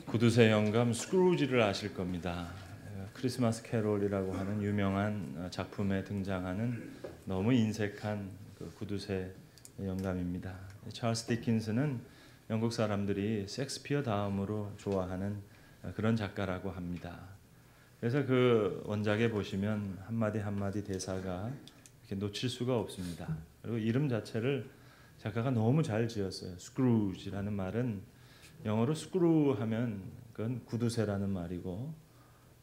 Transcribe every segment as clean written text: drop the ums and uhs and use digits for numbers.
구두쇠 영감 스크루지를 아실 겁니다. 크리스마스 캐롤이라고 하는 유명한 작품에 등장하는 너무 인색한 그 구두쇠 영감입니다. 찰스 디킨스는 영국 사람들이 셰익스피어 다음으로 좋아하는 그런 작가라고 합니다. 그래서 그 원작에 보시면 한마디 한마디 대사가 이렇게 놓칠 수가 없습니다. 그리고 이름 자체를 작가가 너무 잘 지었어요. 스크루지라는 말은 영어로 스크루 하면 그건 구두쇠라는 말이고,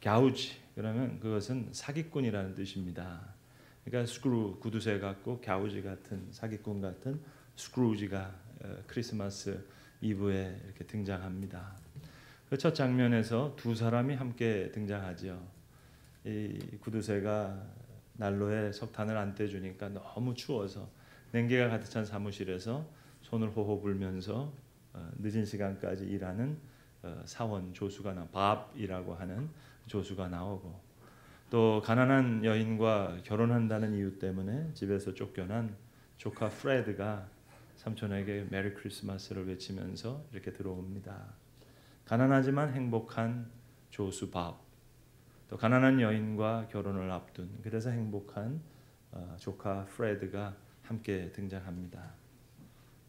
갸우지 그러면 그것은 사기꾼이라는 뜻입니다. 그러니까 스크루 구두쇠 같고 갸우지 같은 사기꾼 같은 스크루지가 크리스마스 이브에 이렇게 등장합니다. 그 첫 장면에서 두 사람이 함께 등장하죠. 이 구두쇠가 난로에 석탄을 안 떼주니까 너무 추워서 냉기가 가득 찬 사무실에서 손을 호호 불면서 늦은 시간까지 일하는 사원 조수가 밥이라고 하는 조수가 나오고, 또 가난한 여인과 결혼한다는 이유 때문에 집에서 쫓겨난 조카 프레드가 삼촌에게 메리 크리스마스를 외치면서 이렇게 들어옵니다. 가난하지만 행복한 조수 밥, 또 가난한 여인과 결혼을 앞둔 그래서 행복한 조카 프레드가 함께 등장합니다.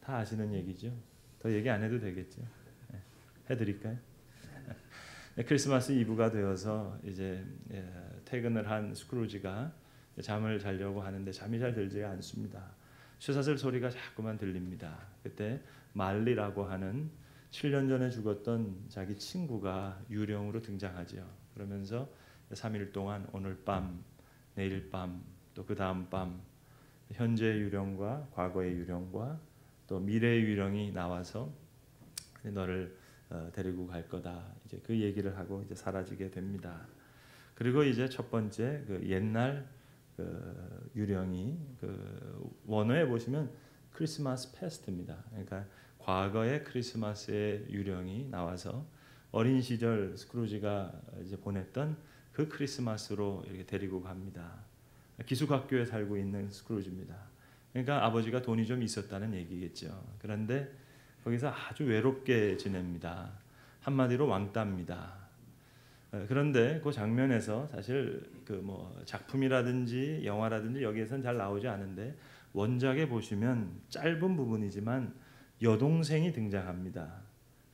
다 아시는 얘기죠? 더 얘기 안 해도 되겠죠? 해드릴까요? 크리스마스 이브가 되어서 이제 퇴근을 한 스크루지가 잠을 자려고 하는데 잠이 잘 들지가 않습니다. 쇠사슬 소리가 자꾸만 들립니다. 그때 말리라고 하는 7년 전에 죽었던 자기 친구가 유령으로 등장하죠. 그러면서 3일 동안 오늘 밤, 내일 밤, 또 그 다음 밤 현재의 유령과 과거의 유령과 또 미래의 유령이 나와서 너를 데리고 갈 거다. 이제 그 얘기를 하고 이제 사라지게 됩니다. 그리고 이제 첫 번째 그 옛날 그 유령이 그 원어에 보시면 크리스마스 페스트입니다. 그러니까 과거의 크리스마스의 유령이 나와서 어린 시절 스크루지가 이제 보냈던 그 크리스마스로 이렇게 데리고 갑니다. 기숙학교에 살고 있는 스크루지입니다. 그러니까 아버지가 돈이 좀 있었다는 얘기겠죠. 그런데 거기서 아주 외롭게 지냅니다. 한마디로 왕따입니다. 그런데 그 장면에서 사실 그 뭐 작품이라든지 영화라든지 여기에선 잘 나오지 않은데 원작에 보시면 짧은 부분이지만 여동생이 등장합니다.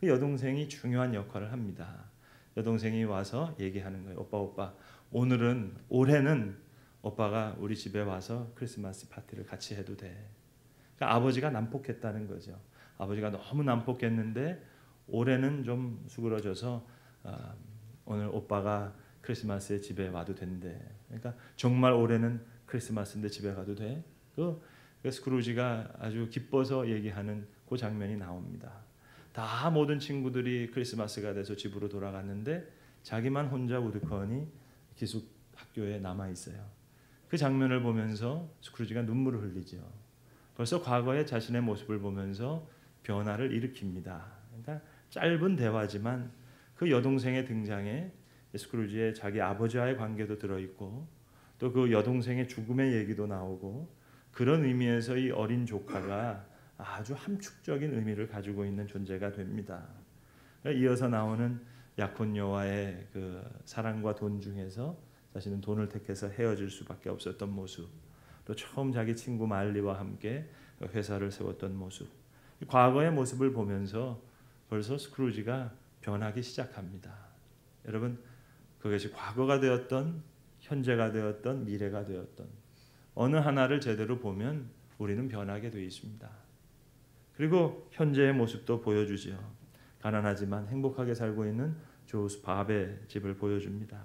그 여동생이 중요한 역할을 합니다. 여동생이 와서 얘기하는 거예요. 오빠, 올해는 오빠가 우리 집에 와서 크리스마스 파티를 같이 해도 돼. 그러니까 아버지가 난폭했다는 거죠. 아버지가 너무 난폭했는데 올해는 좀 수그러져서 오늘 오빠가 크리스마스에 집에 와도 된대. 그러니까 정말 올해는 크리스마스인데 집에 가도 돼? 그 스크루지가 아주 기뻐서 얘기하는 그 장면이 나옵니다. 다 모든 친구들이 크리스마스가 돼서 집으로 돌아갔는데 자기만 혼자 우두커니 기숙 학교에 남아 있어요. 그 장면을 보면서 스크루지가 눈물을 흘리죠. 벌써 과거의 자신의 모습을 보면서 변화를 일으킵니다. 그러니까 짧은 대화지만 그 여동생의 등장에 스크루지의 자기 아버지와의 관계도 들어있고 또 그 여동생의 죽음의 얘기도 나오고, 그런 의미에서 이 어린 조카가 아주 함축적인 의미를 가지고 있는 존재가 됩니다. 이어서 나오는 약혼녀와의 그 사랑과 돈 중에서 자신은 돈을 택해서 헤어질 수밖에 없었던 모습, 또 처음 자기 친구 말리와 함께 회사를 세웠던 모습, 과거의 모습을 보면서 벌써 스크루지가 변하기 시작합니다. 여러분, 그것이 과거가 되었던, 현재가 되었던, 미래가 되었던 어느 하나를 제대로 보면 우리는 변하게 되어 있습니다. 그리고 현재의 모습도 보여주죠. 가난하지만 행복하게 살고 있는 조수 밥의 집을 보여줍니다.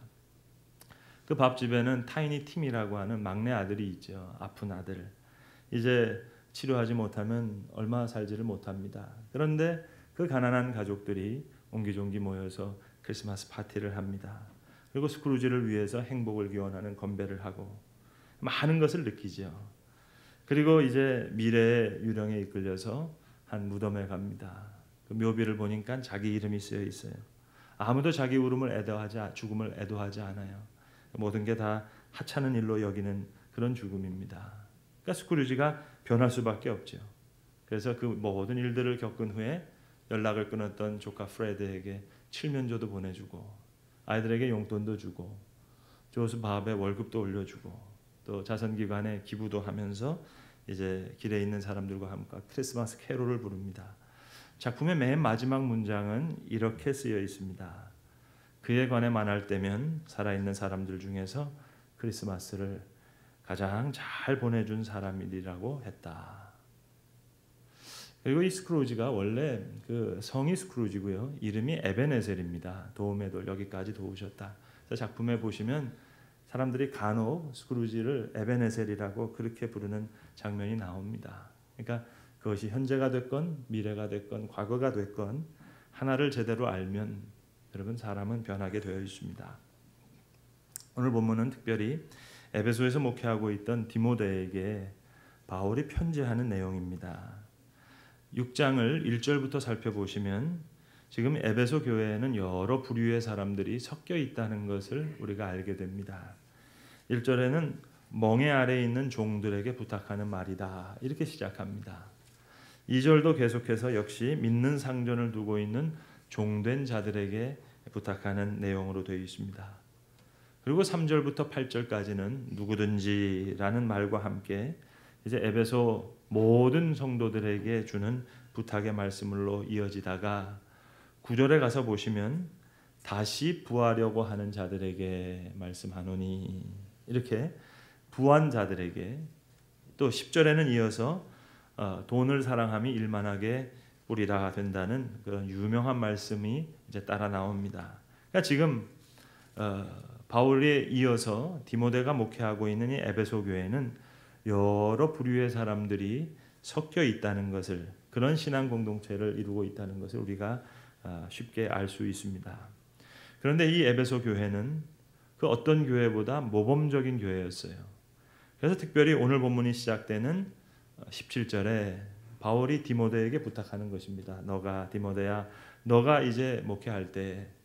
그 밥집에는 타이니 팀이라고 하는 막내 아들이 있죠. 아픈 아들. 이제 치료하지 못하면 얼마 살지를 못합니다. 그런데 그 가난한 가족들이 옹기종기 모여서 크리스마스 파티를 합니다. 그리고 스크루지를 위해서 행복을 기원하는 건배를 하고 많은 것을 느끼죠. 그리고 이제 미래의 유령에 이끌려서 한 무덤에 갑니다. 그 묘비를 보니까 자기 이름이 쓰여 있어요. 아무도 자기 죽음을 애도하지 않아요. 모든 게 다 하찮은 일로 여기는 그런 죽음입니다. 그러니까 스크루지가 변할 수밖에 없죠. 그래서 그 모든 일들을 겪은 후에 연락을 끊었던 조카 프레드에게 칠면조도 보내주고 아이들에게 용돈도 주고 조수 밥에 월급도 올려주고 또 자선기관에 기부도 하면서 이제 길에 있는 사람들과 함께 크리스마스 캐롤을 부릅니다. 작품의 맨 마지막 문장은 이렇게 쓰여 있습니다. 그에 관해 말할 때면 살아있는 사람들 중에서 크리스마스를 가장 잘 보내준 사람이라고 했다. 그리고 이 스크루지가 원래 그 성이 스크루지고요. 이름이 에베네셀입니다. 도움의 돌, 여기까지 도우셨다. 그래서 작품에 보시면 사람들이 간혹 스크루지를 에베네셀이라고 그렇게 부르는 장면이 나옵니다. 그러니까 그것이 현재가 됐건 미래가 됐건 과거가 됐건 하나를 제대로 알면 여러분 사람은 변하게 되어 있습니다. 오늘 본문은 특별히 에베소에서 목회하고 있던 디모데에게 바울이 편지하는 내용입니다. 6장을 1절부터 살펴보시면 지금 에베소 교회에는 여러 부류의 사람들이 섞여 있다는 것을 우리가 알게 됩니다. 1절에는 멍에 아래에 있는 종들에게 부탁하는 말이다 이렇게 시작합니다. 2절도 계속해서 역시 믿는 상전을 두고 있는 종된 자들에게 부탁하는 내용으로 되어 있습니다. 그리고 3절부터 8절까지는 누구든지라는 말과 함께 이제 에베소 모든 성도들에게 주는 부탁의 말씀으로 이어지다가 9절에 가서 보시면 다시 부하려고 하는 자들에게 말씀하노니 이렇게 부한 자들에게 또 10절에는 이어서 돈을 사랑함이 일만하게 뿌리라 된다는 그런 유명한 말씀이 이제 따라 나옵니다. 그러니까 지금 바울에 이어서 디모데가 목회하고 있는 이 에베소 교회는 여러 부류의 사람들이 섞여 있다는 것을 그런 신앙 공동체를 이루고 있다는 것을 우리가 쉽게 알 수 있습니다. 그런데 이 에베소 교회는 그 어떤 교회보다 모범적인 교회였어요. 그래서 특별히 오늘 본문이 시작되는 17절에 바울이 디모데에게 부탁하는 것입니다. 너가 디모데야 너가 이제 목회할 때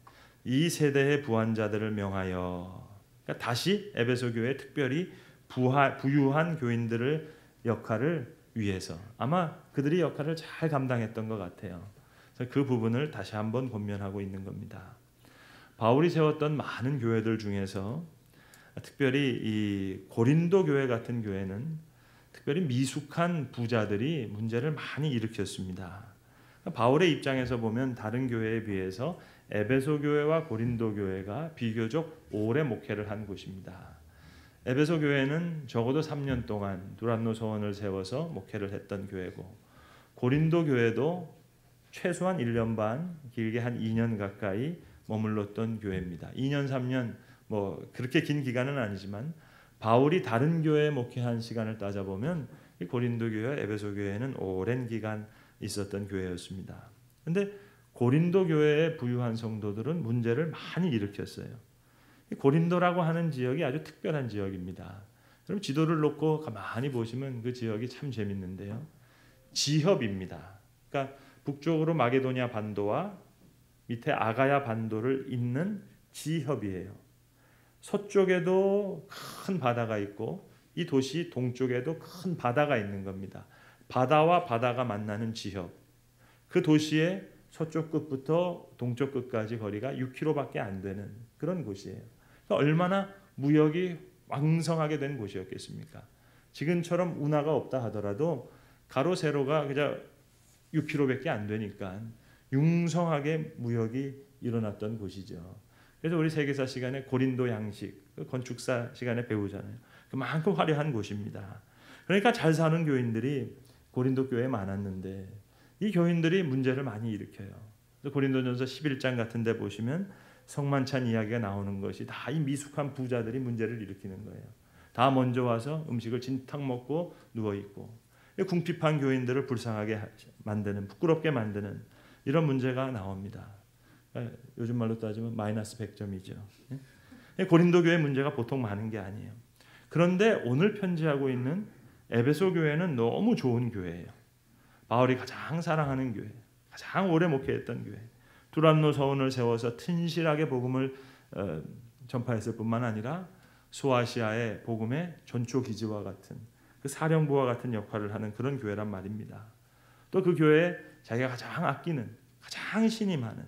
이 세대의 부한자들을 명하여 그러니까 다시 에베소 교회에 특별히 부유한 교인들을 역할을 위해서 아마 그들이 역할을 잘 감당했던 것 같아요. 그래서 그 부분을 다시 한번 권면하고 있는 겁니다. 바울이 세웠던 많은 교회들 중에서 특별히 이 고린도 교회 같은 교회는 특별히 미숙한 부자들이 문제를 많이 일으켰습니다. 바울의 입장에서 보면 다른 교회에 비해서 에베소 교회와 고린도 교회가 비교적 오래 목회를 한 곳입니다. 에베소 교회는 적어도 3년 동안 두란노 서원을 세워서 목회를 했던 교회고 고린도 교회도 최소한 1년 반, 길게 한 2년 가까이 머물렀던 교회입니다. 2년, 3년 뭐 그렇게 긴 기간은 아니지만 바울이 다른 교회에 목회한 시간을 따져보면 이 고린도 교회와 에베소 교회는 오랜 기간 있었던 교회였습니다. 그런데 고린도 교회의 부유한 성도들은 문제를 많이 일으켰어요. 고린도라고 하는 지역이 아주 특별한 지역입니다. 그럼 지도를 놓고 가만히 보시면 그 지역이 참 재밌는데요. 지협입니다. 그러니까 북쪽으로 마게도니아 반도와 밑에 아가야 반도를 잇는 지협이에요. 서쪽에도 큰 바다가 있고 이 도시 동쪽에도 큰 바다가 있는 겁니다. 바다와 바다가 만나는 지협. 그 도시의 서쪽 끝부터 동쪽 끝까지 거리가 6km밖에 안 되는 그런 곳이에요. 그러니까 얼마나 무역이 왕성하게 된 곳이었겠습니까? 지금처럼 운하가 없다 하더라도 가로 세로가 그냥 6km밖에 안 되니까 융성하게 무역이 일어났던 곳이죠. 그래서 우리 세계사 시간에 고린도 양식, 건축사 시간에 배우잖아요. 그만큼 화려한 곳입니다. 그러니까 잘 사는 교인들이 고린도 교회에 많았는데 이 교인들이 문제를 많이 일으켜요. 고린도전서 11장 같은 데 보시면 성만찬 이야기가 나오는 것이 다 이 미숙한 부자들이 문제를 일으키는 거예요. 다 먼저 와서 음식을 진탕 먹고 누워있고 궁핍한 교인들을 불쌍하게 만드는 부끄럽게 만드는 이런 문제가 나옵니다. 요즘 말로 따지면 마이너스 100점이죠. 고린도 교회 문제가 보통 많은 게 아니에요. 그런데 오늘 편지하고 있는 에베소 교회는 너무 좋은 교회예요. 바울이 가장 사랑하는 교회, 가장 오래 목회했던 교회. 두란노 서원을 세워서 튼실하게 복음을 전파했을 뿐만 아니라 소아시아의 복음의 전초기지와 같은 그 사령부와 같은 역할을 하는 그런 교회란 말입니다. 또 그 교회에 자기가 가장 아끼는, 가장 신임하는,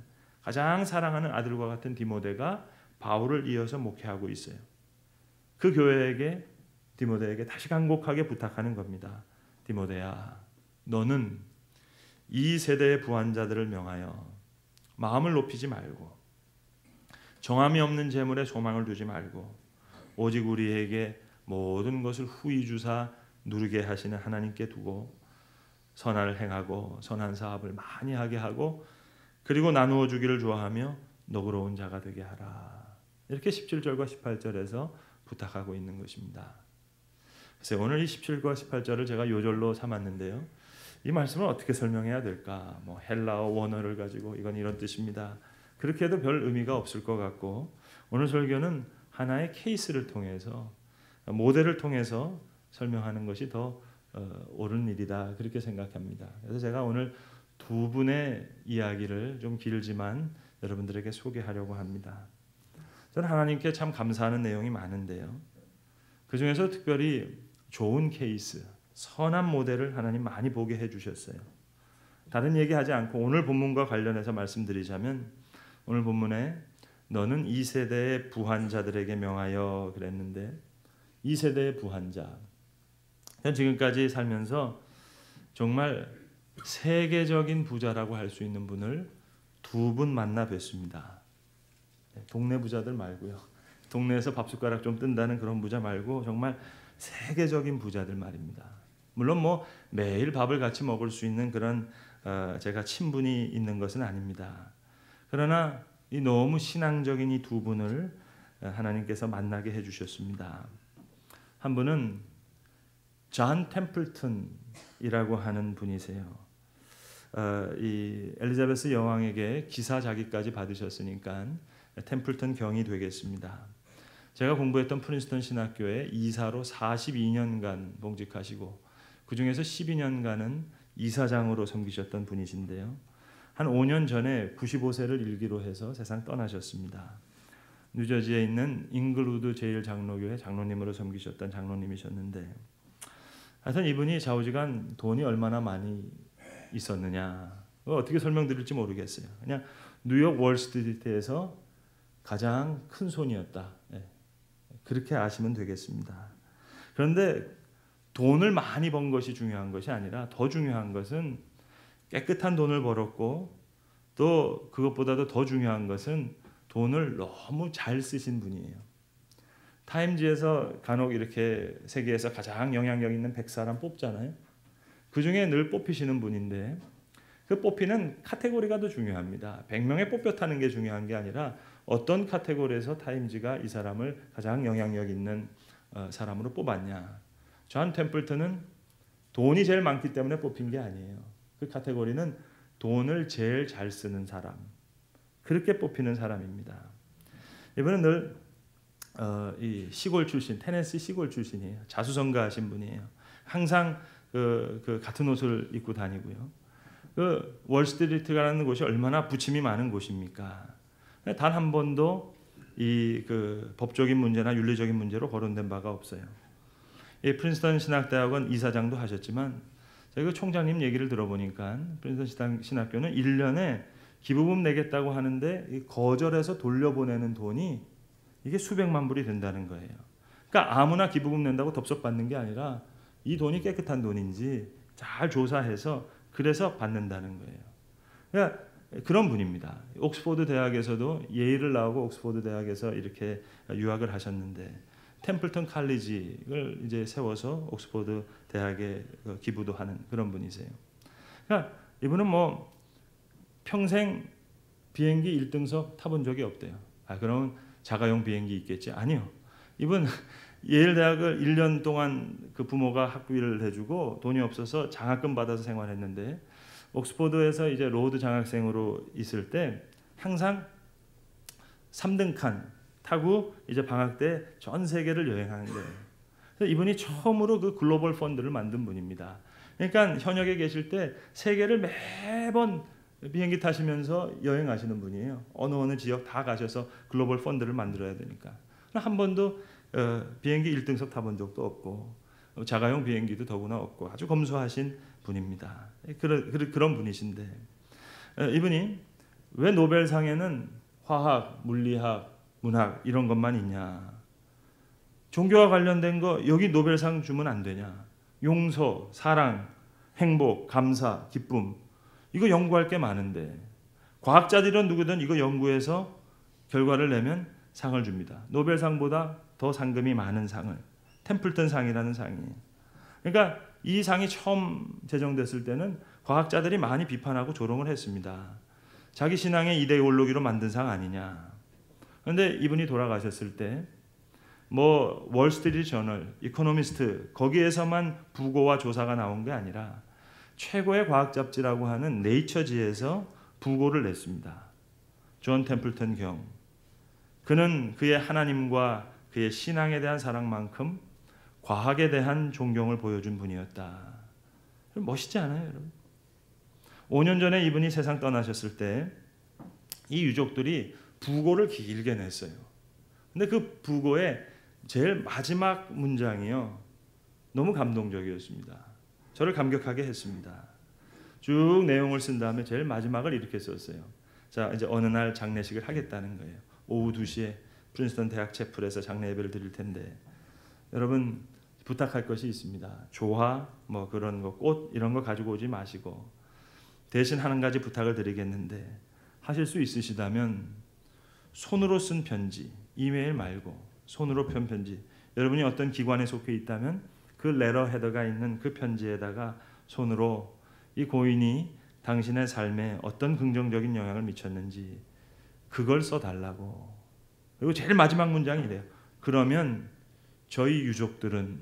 가장 사랑하는 아들과 같은 디모데가 바울을 이어서 목회하고 있어요. 그 교회에게 디모데에게 다시 간곡하게 부탁하는 겁니다. 디모데야, 너는 이 세대의 부한자들을 명하여 마음을 높이지 말고 정함이 없는 재물에 소망을 두지 말고 오직 우리에게 모든 것을 후히 주사 누리게 하시는 하나님께 두고 선을 행하고 선한 사업을 많이 하게 하고 그리고 나누어 주기를 좋아하며 너그러운 자가 되게 하라. 이렇게 17절과 18절에서 부탁하고 있는 것입니다. 그래서 오늘 이 17과 18절을 제가 요절로 삼았는데요. 이 말씀을 어떻게 설명해야 될까? 뭐 헬라어 원어를 가지고 이건 이런 뜻입니다. 그렇게 해도 별 의미가 없을 것 같고 오늘 설교는 하나의 케이스를 통해서 모델을 통해서 설명하는 것이 더 옳은 일이다 그렇게 생각합니다. 그래서 제가 오늘 두 분의 이야기를 좀 길지만 여러분들에게 소개하려고 합니다. 저는 하나님께 참 감사하는 내용이 많은데요. 그 중에서 특별히 좋은 케이스, 선한 모델을 하나님 많이 보게 해주셨어요. 다른 얘기하지 않고 오늘 본문과 관련해서 말씀드리자면 오늘 본문에 너는 이 세대의 부한자들에게 명하여 그랬는데 이 세대의 부한자, 전 지금까지 살면서 정말 세계적인 부자라고 할 수 있는 분을 두 분 만나 뵀습니다. 동네 부자들 말고요. 동네에서 밥숟가락 좀 뜬다는 그런 부자 말고 정말 세계적인 부자들 말입니다. 물론 뭐 매일 밥을 같이 먹을 수 있는 그런 제가 친분이 있는 것은 아닙니다. 그러나 이 너무 신앙적인 이 두 분을 하나님께서 만나게 해주셨습니다. 한 분은 존 템플턴이라고 하는 분이세요. 이 엘리자베스 여왕에게 기사자기까지 받으셨으니까 템플턴 경이 되겠습니다. 제가 공부했던 프린스턴 신학교에 이사로 42년간 봉직하시고 그 중에서 12년간은 이사장으로 섬기셨던 분이신데요. 한 5년 전에 95세를 일기로 해서 세상 떠나셨습니다. 뉴저지에 있는 잉글우드 제일장로교회 장로님으로 섬기셨던 장로님이셨는데 하여튼 이분이 좌우지간 돈이 얼마나 많이 있었느냐 어떻게 설명드릴지 모르겠어요. 그냥 뉴욕 월스트리트에서 가장 큰 손이었다. 그렇게 아시면 되겠습니다. 그런데 돈을 많이 번 것이 중요한 것이 아니라 더 중요한 것은 깨끗한 돈을 벌었고 또 그것보다도 더 중요한 것은 돈을 너무 잘 쓰신 분이에요. 타임지에서 간혹 이렇게 세계에서 가장 영향력 있는 100사람 뽑잖아요. 그 중에 늘 뽑히시는 분인데 그 뽑히는 카테고리가 더 중요합니다. 100명에 뽑혔다는 게 중요한 게 아니라 어떤 카테고리에서 타임지가 이 사람을 가장 영향력 있는 사람으로 뽑았냐. 존 템플턴은 돈이 제일 많기 때문에 뽑힌 게 아니에요. 그 카테고리는 돈을 제일 잘 쓰는 사람. 그렇게 뽑히는 사람입니다. 이분은 늘 이 시골 출신, 테네시 시골 출신이에요. 자수성가하신 분이에요. 항상 그 같은 옷을 입고 다니고요. 그 월스트리트라는 곳이 얼마나 부침이 많은 곳입니까? 단 한 번도 이 그 법적인 문제나 윤리적인 문제로 거론된 바가 없어요. 이 프린스턴 신학대학원 이사장도 하셨지만 제가 그 총장님 얘기를 들어보니까 프린스턴 신학교는 1년에 기부금 내겠다고 하는데 거절해서 돌려보내는 돈이 이게 수백만 불이 된다는 거예요. 그러니까 아무나 기부금 낸다고 덥석 받는 게 아니라 이 돈이 깨끗한 돈인지 잘 조사해서 그래서 받는다는 거예요. 그러니까 그런 분입니다. 옥스포드 대학에서도 예일을 나오고 옥스포드 대학에서 이렇게 유학을 하셨는데 템플턴 칼리지를 이제 세워서 옥스포드 대학에 기부도 하는 그런 분이세요. 그러니까 이분은 뭐 평생 비행기 1등석 타본 적이 없대요. 그럼 자가용 비행기 있겠지? 아니요. 이분 예일 대학을 1년 동안 그 부모가 학비를 해주고 돈이 없어서 장학금 받아서 생활했는데 옥스포드에서 이제 로드 장학생으로 있을 때 항상 3등 칸 타고 이제 방학 때 전 세계를 여행하는 거예요. 그래서 이분이 처음으로 그 글로벌 펀드를 만든 분입니다. 그러니까 현역에 계실 때 세계를 매번 비행기 타시면서 여행하시는 분이에요. 어느 지역 다 가셔서 글로벌 펀드를 만들어야 되니까. 한 번도 비행기 1등석 타본 적도 없고 자가용 비행기도 더구나 없고 아주 검소하신 분입니다. 그런 분이신데 이분이 왜 노벨상에는 화학, 물리학, 문학 이런 것만 있냐? 종교와 관련된 거 여기 노벨상 주면 안 되냐? 용서, 사랑, 행복, 감사, 기쁨 이거 연구할 게 많은데 과학자들은 누구든 이거 연구해서 결과를 내면 상을 줍니다. 노벨상보다 더 상금이 많은 상을 템플턴 상이라는 상이에요. 그러니까 이 상이 처음 제정됐을 때는 과학자들이 많이 비판하고 조롱을 했습니다. 자기 신앙의 이데올로기로 만든 상 아니냐. 그런데 이분이 돌아가셨을 때 뭐 월스트리트 저널, 이코노미스트 거기에서만 부고와 조사가 나온 게 아니라 최고의 과학 잡지라고 하는 네이처지에서 부고를 냈습니다. 존 템플턴 경. 그는 그의 하나님과 그의 신앙에 대한 사랑만큼 과학에 대한 존경을 보여준 분이었다. 멋있지 않아요, 여러분? 5년 전에 이분이 세상 떠나셨을 때 이 유족들이 부고를 길게 냈어요. 근데 그 부고의 제일 마지막 문장이요. 너무 감동적이었습니다. 저를 감격하게 했습니다. 쭉 내용을 쓴 다음에 제일 마지막을 이렇게 썼어요. 자, 이제 어느 날 장례식을 하겠다는 거예요. 오후 2시에 프린스턴 대학 채플에서 장례 예배를 드릴 텐데 여러분 부탁할 것이 있습니다. 조화, 뭐 그런 거, 꽃 이런 거 가지고 오지 마시고 대신 한 가지 부탁을 드리겠는데 하실 수 있으시다면 손으로 쓴 편지, 이메일 말고 손으로 편 편지 여러분이 어떤 기관에 속해 있다면 그 레터 헤더가 있는 그 편지에다가 손으로 이 고인이 당신의 삶에 어떤 긍정적인 영향을 미쳤는지 그걸 써달라고. 그리고 제일 마지막 문장이 이래요. 그러면 저희 유족들은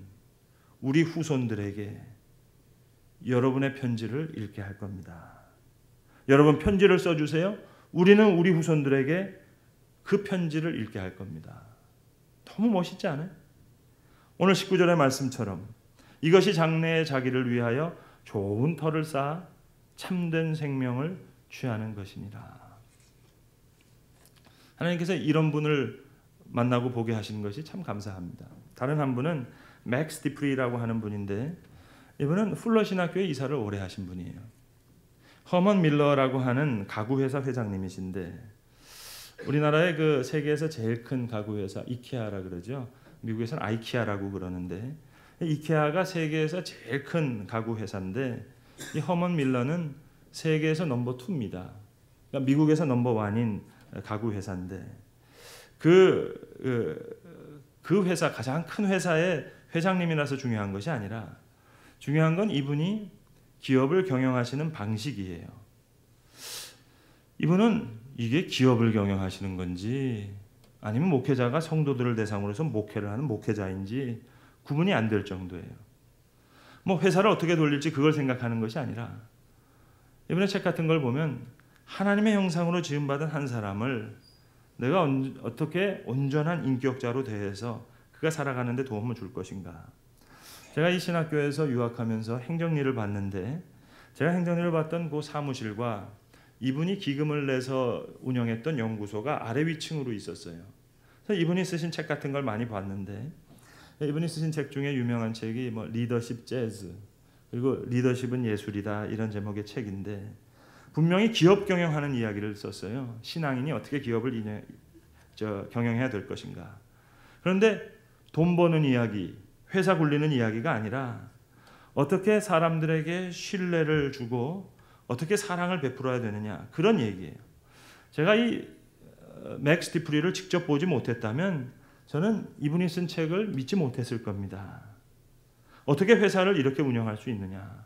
우리 후손들에게 여러분의 편지를 읽게 할 겁니다. 여러분 편지를 써주세요. 우리는 우리 후손들에게 그 편지를 읽게 할 겁니다. 너무 멋있지 않아요? 오늘 19절의 말씀처럼 이것이 장래의 자기를 위하여 좋은 터를 쌓아 참된 생명을 취하는 것이니라. 하나님께서 이런 분을 만나고 보게 하신 것이 참 감사합니다. 다른 한 분은 맥스 디프리라고 하는 분인데 이분은 풀러 신학교에 이사를 오래 하신 분이에요. 허먼 밀러라고 하는 가구회사 회장님이신데 우리나라의 그 세계에서 제일 큰 가구회사 이케아라 그러죠. 미국에서는 아이키아라고 그러는데 이케아가 세계에서 제일 큰 가구회사인데 이 허먼 밀러는 세계에서 넘버 2입니다. 그러니까 미국에서 넘버 1인 가구회사인데 그 회사 가장 큰 회사의 회장님이라서 중요한 것이 아니라 중요한 건 이분이 기업을 경영하시는 방식이에요. 이분은 이게 기업을 경영하시는 건지 아니면 목회자가 성도들을 대상으로 해서 목회를 하는 목회자인지 구분이 안 될 정도예요. 뭐 회사를 어떻게 돌릴지 그걸 생각하는 것이 아니라 이번에 책 같은 걸 보면 하나님의 형상으로 지음받은 한 사람을 내가 어떻게 온전한 인격자로 대해서 그가 살아가는 데 도움을 줄 것인가. 제가 이 신학교에서 유학하면서 행정일을 봤는데 제가 행정일을 봤던 그 사무실과 이분이 기금을 내서 운영했던 연구소가 아래 위층으로 있었어요. 그래서 이분이 쓰신 책 같은 걸 많이 봤는데 이분이 쓰신 책 중에 유명한 책이 뭐 리더십 재즈 그리고 리더십은 예술이다 이런 제목의 책인데 분명히 기업 경영하는 이야기를 썼어요. 신앙인이 어떻게 기업을 경영해야 될 것인가. 그런데 돈 버는 이야기, 회사 굴리는 이야기가 아니라 어떻게 사람들에게 신뢰를 주고 어떻게 사랑을 베풀어야 되느냐 그런 얘기예요. 제가 이 맥스 디프리를 직접 보지 못했다면 저는 이분이 쓴 책을 믿지 못했을 겁니다. 어떻게 회사를 이렇게 운영할 수 있느냐.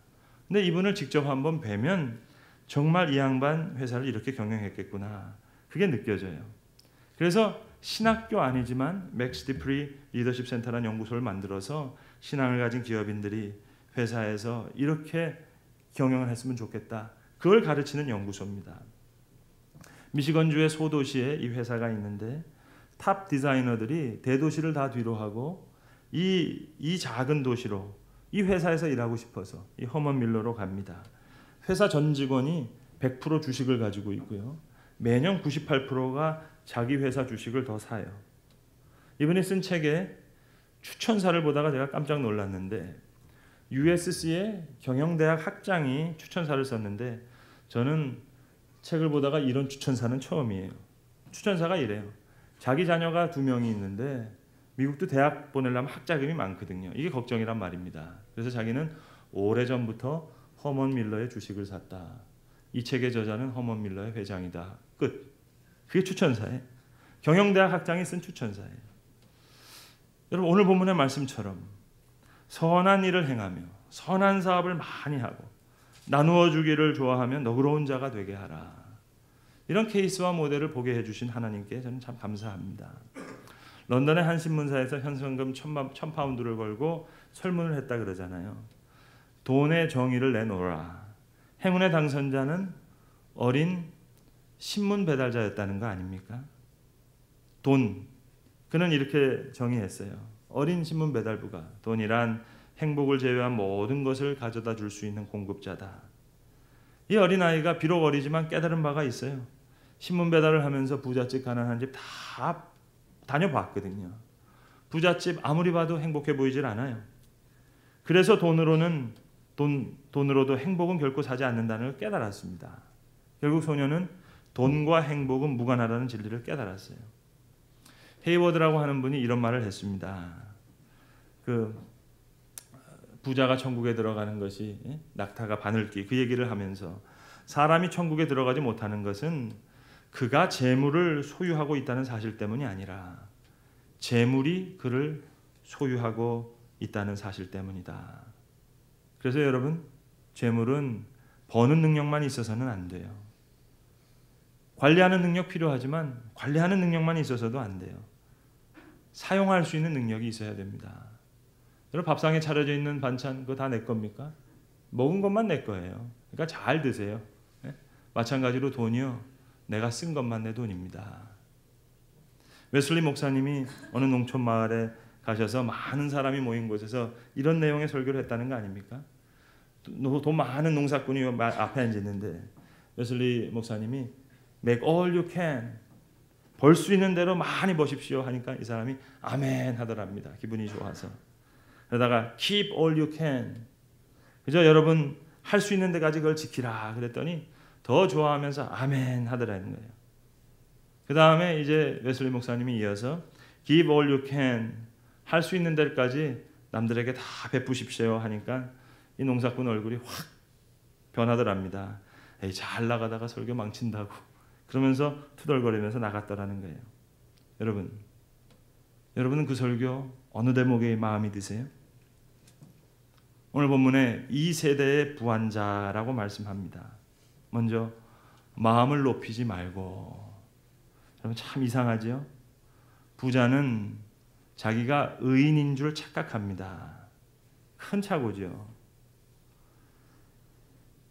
근데 이분을 직접 한번 뵈면 정말 이 양반 회사를 이렇게 경영했겠구나. 그게 느껴져요. 그래서 신학교 아니지만 맥스 디프리 리더십 센터라는 연구소를 만들어서 신앙을 가진 기업인들이 회사에서 이렇게 경영을 했으면 좋겠다. 그걸 가르치는 연구소입니다. 미시건주의 소도시에 이 회사가 있는데 탑 디자이너들이 대도시를 다 뒤로 하고 이 작은 도시로 이 회사에서 일하고 싶어서 이 허먼 밀러로 갑니다. 회사 전 직원이 100% 주식을 가지고 있고요. 매년 98%가 자기 회사 주식을 더 사요. 이분이 쓴 책에 추천사를 보다가 제가 깜짝 놀랐는데 USC의 경영대학 학장이 추천사를 썼는데 저는 책을 보다가 이런 추천사는 처음이에요. 추천사가 이래요. 자기 자녀가 2명이 있는데 미국도 대학 보내려면 학자금이 많거든요. 이게 걱정이란 말입니다. 그래서 자기는 오래전부터 허먼 밀러의 주식을 샀다. 이 책의 저자는 허먼 밀러의 회장이다. 끝. 그게 추천사예요. 경영대학 학장이 쓴 추천사예요. 여러분 오늘 본문의 말씀처럼 선한 일을 행하며 선한 사업을 많이 하고 나누어 주기를 좋아하며 너그러운 자가 되게 하라. 이런 케이스와 모델을 보게 해주신 하나님께 저는 참 감사합니다. 런던의 한 신문사에서 현금금 1,000파운드를 걸고 설문을 했다 그러잖아요. 돈의 정의를 내놓으라. 행운의 당선자는 어린 신문 배달자였다는 거 아닙니까? 돈. 그는 이렇게 정의했어요. 어린 신문 배달부가 돈이란 행복을 제외한 모든 것을 가져다 줄 수 있는 공급자다. 이 어린아이가 비록 어리지만 깨달은 바가 있어요. 신문 배달을 하면서 부잣집 가난한 집 다 다녀봤거든요. 부잣집 아무리 봐도 행복해 보이질 않아요. 그래서 돈으로도 행복은 결코 사지 않는다는 걸 깨달았습니다. 결국 소녀는 돈과 행복은 무관하다는 진리를 깨달았어요. 헤이워드라고 하는 분이 이런 말을 했습니다. 그 부자가 천국에 들어가는 것이 낙타가 바늘기 그 얘기를 하면서 사람이 천국에 들어가지 못하는 것은 그가 재물을 소유하고 있다는 사실 때문이 아니라 재물이 그를 소유하고 있다는 사실 때문이다. 그래서 여러분 재물은 버는 능력만 있어서는 안 돼요. 관리하는 능력 필요하지만 관리하는 능력만 있어서도 안 돼요. 사용할 수 있는 능력이 있어야 됩니다. 여러분 밥상에 차려져 있는 반찬 그거 다 내 겁니까? 먹은 것만 내 거예요. 그러니까 잘 드세요. 네? 마찬가지로 돈이요. 내가 쓴 것만 내 돈입니다. 웨슬리 목사님이 어느 농촌 마을에 가셔서 많은 사람이 모인 곳에서 이런 내용의 설교를 했다는 거 아닙니까? 돈 많은 농사꾼이 앞에 앉아 있는데 웨슬리 목사님이 Make all you can 벌 수 있는 대로 많이 버십시오 하니까 이 사람이 아멘 하더랍니다. 기분이 좋아서. 그러다가 keep all you can 그저 여러분 할 수 있는 데까지 그걸 지키라 그랬더니 더 좋아하면서 아멘 하더라는 거예요. 그 다음에 이제 웨슬리 목사님이 이어서 give all you can 할 수 있는 데까지 남들에게 다 베푸십시오 하니까 이 농사꾼 얼굴이 확 변하더랍니다. 에이, 잘 나가다가 설교 망친다고 그러면서 투덜거리면서 나갔더라는 거예요. 여러분은 그 설교 어느 대목에 마음이 드세요? 오늘 본문에 이 세대의 부한자라고 말씀합니다. 먼저 마음을 높이지 말고. 여러분 참 이상하죠? 부자는 자기가 의인인 줄 착각합니다. 큰 착오죠.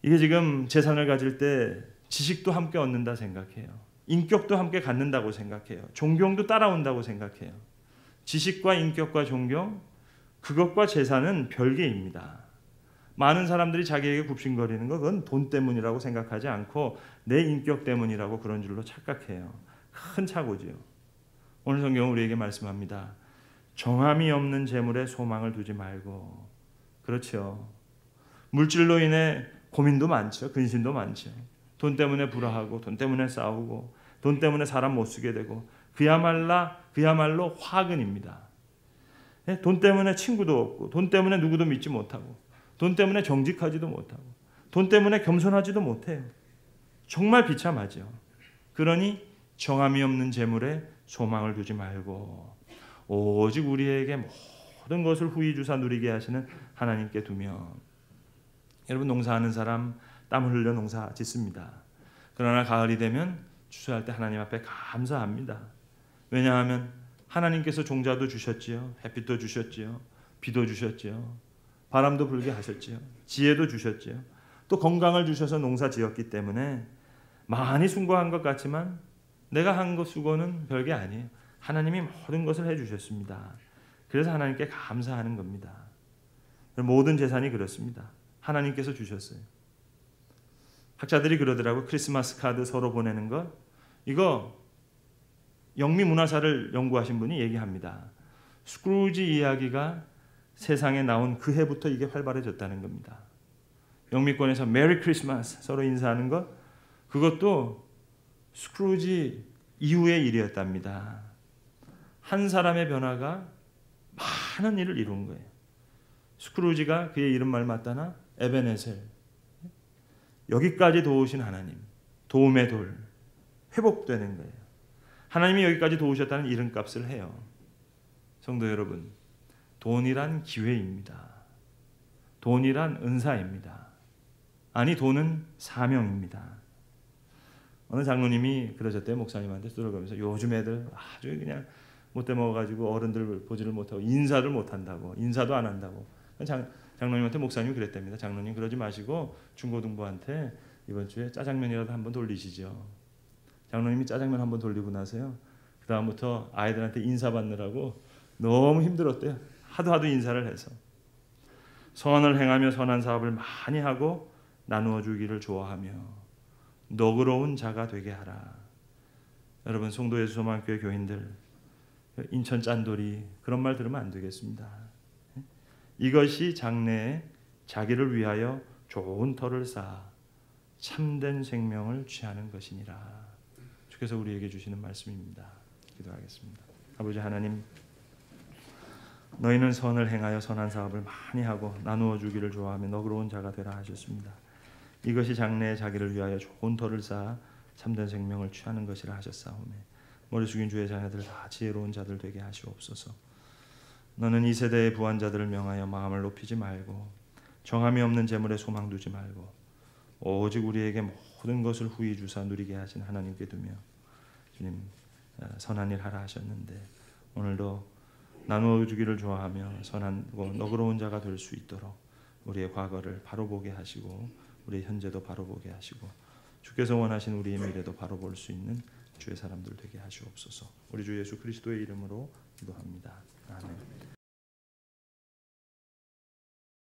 이게 지금 재산을 가질 때 지식도 함께 얻는다 생각해요. 인격도 함께 갖는다고 생각해요. 존경도 따라온다고 생각해요. 지식과 인격과 존경, 그것과 재산은 별개입니다. 많은 사람들이 자기에게 굽신거리는 거 그건 돈 때문이라고 생각하지 않고 내 인격 때문이라고 그런 줄로 착각해요. 큰 착오지요. 오늘 성경은 우리에게 말씀합니다. 정함이 없는 재물에 소망을 두지 말고. 그렇죠. 물질로 인해 고민도 많죠. 근심도 많죠. 돈 때문에 불화하고 돈 때문에 싸우고 돈 때문에 사람 못 쓰게 되고 그야말로 화근입니다. 돈 때문에 친구도 없고 돈 때문에 누구도 믿지 못하고 돈 때문에 정직하지도 못하고 돈 때문에 겸손하지도 못해요. 정말 비참하죠. 그러니 정함이 없는 재물에 소망을 두지 말고 오직 우리에게 모든 것을 후히 주사 누리게 하시는 하나님께 두며. 여러분 농사하는 사람 땀 흘려 농사 짓습니다. 그러나 가을이 되면 추수할 때 하나님 앞에 감사합니다. 왜냐하면 하나님께서 종자도 주셨지요. 햇빛도 주셨지요. 비도 주셨지요. 바람도 불게 하셨지요. 지혜도 주셨지요. 또 건강을 주셔서 농사 지었기 때문에 많이 수고한 것 같지만 내가 한 것 수고는 별게 아니에요. 하나님이 모든 것을 해주셨습니다. 그래서 하나님께 감사하는 겁니다. 모든 재산이 그렇습니다. 하나님께서 주셨어요. 학자들이 그러더라고요. 크리스마스 카드 서로 보내는 것. 이거 영미문화사를 연구하신 분이 얘기합니다. 스크루지 이야기가 세상에 나온 그 해부터 이게 활발해졌다는 겁니다. 영미권에서 메리 크리스마스 서로 인사하는 것. 그것도 스크루지 이후의 일이었답니다. 한 사람의 변화가 많은 일을 이룬 거예요. 스크루지가 그의 이름 말 맞다나 에베네셀, 여기까지 도우신 하나님, 도움의 돌, 회복되는 거예요. 하나님이 여기까지 도우셨다는 이름값을 해요. 성도 여러분, 돈이란 기회입니다. 돈이란 은사입니다. 아니, 돈은 사명입니다. 어느 장로님이 그러셨대요. 목사님한테 들어가면서 요즘 애들 아주 그냥 못돼 먹어가지고 어른들 보지를 못하고 인사를 못한다고, 인사도 안 한다고. 장로님한테 목사님이 그랬답니다. 장로님 그러지 마시고 중고등부한테 이번 주에 짜장면이라도 한번 돌리시죠. 장로님이 짜장면 한번 돌리고 나서요, 그 다음부터 아이들한테 인사 받느라고 너무 힘들었대요. 하도 인사를 해서. 선을 행하며 선한 사업을 많이 하고 나누어 주기를 좋아하며 너그러운 자가 되게 하라. 여러분, 송도 예수소망교회 교인들, 인천 짠돌이 그런 말 들으면 안 되겠습니다. 이것이 장래에 자기를 위하여 좋은 터를 쌓아 참된 생명을 취하는 것이니라. 주께서 우리에게 주시는 말씀입니다. 기도하겠습니다. 아버지 하나님, 너희는 선을 행하여 선한 사업을 많이 하고 나누어 주기를 좋아하며 너그러운 자가 되라 하셨습니다. 이것이 장래에 자기를 위하여 좋은 터를 쌓아 참된 생명을 취하는 것이라 하셨사오매. 머리 숙인 주의 자녀들 다 지혜로운 자들 되게 하시옵소서. 너는 이 세대의 부한 자들을 명하여 마음을 높이지 말고 정함이 없는 재물에 소망 두지 말고 오직 우리에게 모든 것을 후히 주사 누리게 하신 하나님께 두며, 주님 선한 일 하라 하셨는데 오늘도 나누어 주기를 좋아하며 선하고 너그러운 자가 될 수 있도록 우리의 과거를 바로 보게 하시고 우리의 현재도 바로 보게 하시고 주께서 원하신 우리의 미래도 바로 볼 수 있는 주의 사람들 되게 하시옵소서. 우리 주 예수 그리스도의 이름으로 기도합니다. 아멘.